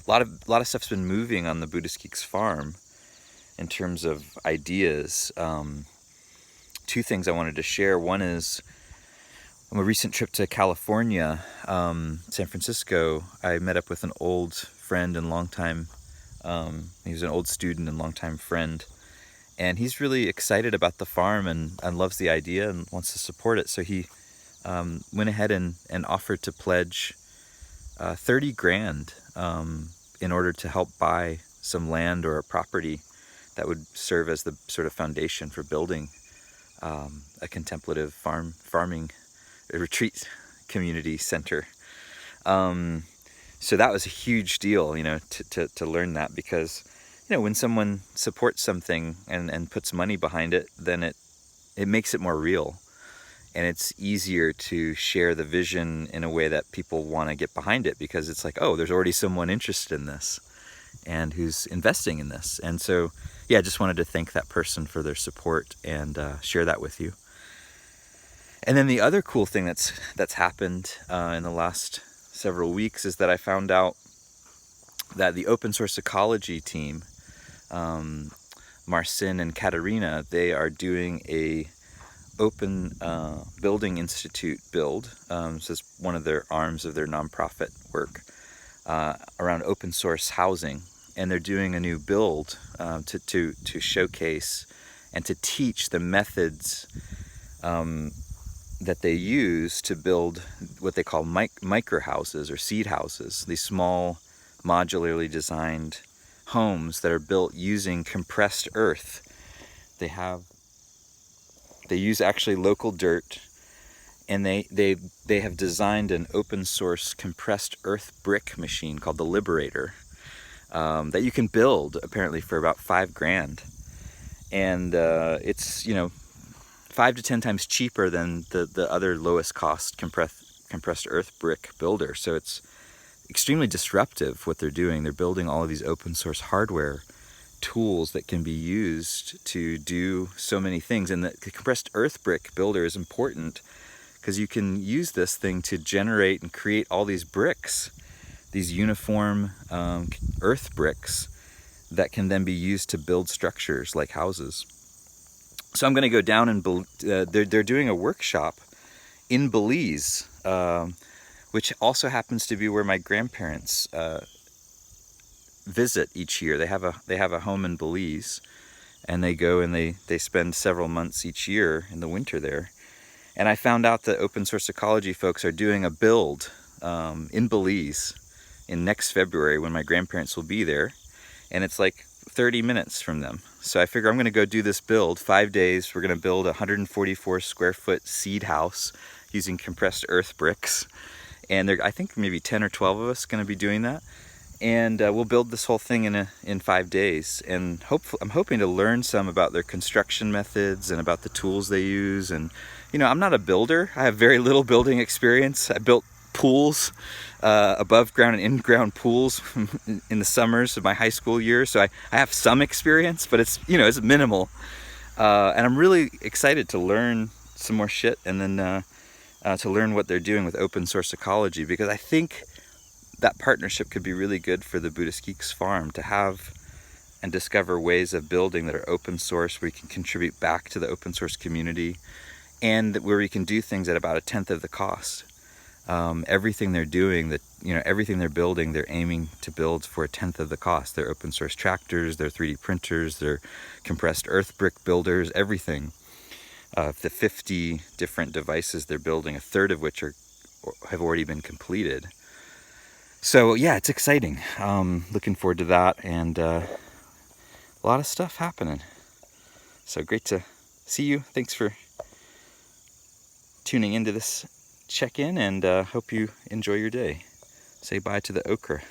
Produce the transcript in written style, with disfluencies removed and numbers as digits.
a lot of stuff's been moving on the Buddhist Geeks Farm in terms of ideas. Two things I wanted to share. One is on a recent trip to California, San Francisco. I met up with an old friend and longtime. He was an old student and longtime friend, and he's really excited about the farm and loves the idea and wants to support it. So he went ahead and offered to pledge 30 grand in order to help buy some land or a property that would serve as the sort of foundation for building a contemplative farming retreat community center. So that was a huge deal, to learn that, because when someone supports something and puts money behind it, then it makes it more real, and it's easier to share the vision in a way that people want to get behind it, because it's like, oh, there's already someone interested in this and who's investing in this. And so yeah, I just wanted to thank that person for their support and share that with you. And then the other cool thing that's happened in the last several weeks is that I found out that the open source ecology team, Marcin and Katerina, they are doing a open building institute build. So it's one of their arms of their nonprofit work around open source housing, and they're doing a new build to showcase and to teach the methods that they use to build what they call micro houses or seed houses. These small, modularly designed homes that are built using compressed earth. They use actually local dirt, and they have designed an open source compressed earth brick machine called the Liberator that you can build apparently for about $5,000, and it's 5 to 10 times cheaper than the other lowest cost compressed earth brick builder. So it's extremely disruptive what they're doing. They're building all of these open source hardware tools that can be used to do so many things. And the compressed earth brick builder is important because you can use this thing to generate and create all these bricks, these uniform earth bricks that can then be used to build structures like houses. So I'm going to go down and they're doing a workshop in Belize, which also happens to be where my grandparents visit each year. They have a home in Belize, and they go and they spend several months each year in the winter there. And I found out that open source ecology folks are doing a build in Belize in next February when my grandparents will be there, and it's like 30 minutes from them. So I figure I'm going to go do this build. 5 days, we're going to build a 144 square foot seed house using compressed earth bricks. And I think maybe 10 or 12 of us going to be doing that. And we'll build this whole thing in 5 days. And I'm hoping to learn some about their construction methods and about the tools they use. And I'm not a builder. I have very little building experience. I built pools, above ground and in-ground pools in the summers of my high school years. So I have some experience, but it's minimal. And I'm really excited to learn some more shit, and then to learn what they're doing with open source ecology, because I think that partnership could be really good for the Buddhist Geeks Farm, to have and discover ways of building that are open source, where we can contribute back to the open source community, and where we can do things at about 1/10 of the cost. Everything they're doing, everything they're building, they're aiming to build for 1/10 of the cost. They're open source tractors, they're 3D printers, they're compressed earth brick builders, everything. The 50 different devices they're building, 1/3 of which have already been completed. So yeah, it's exciting. Looking forward to that, and a lot of stuff happening. So great to see you. Thanks for tuning into this check-in, and hope you enjoy your day. Say bye to the okra.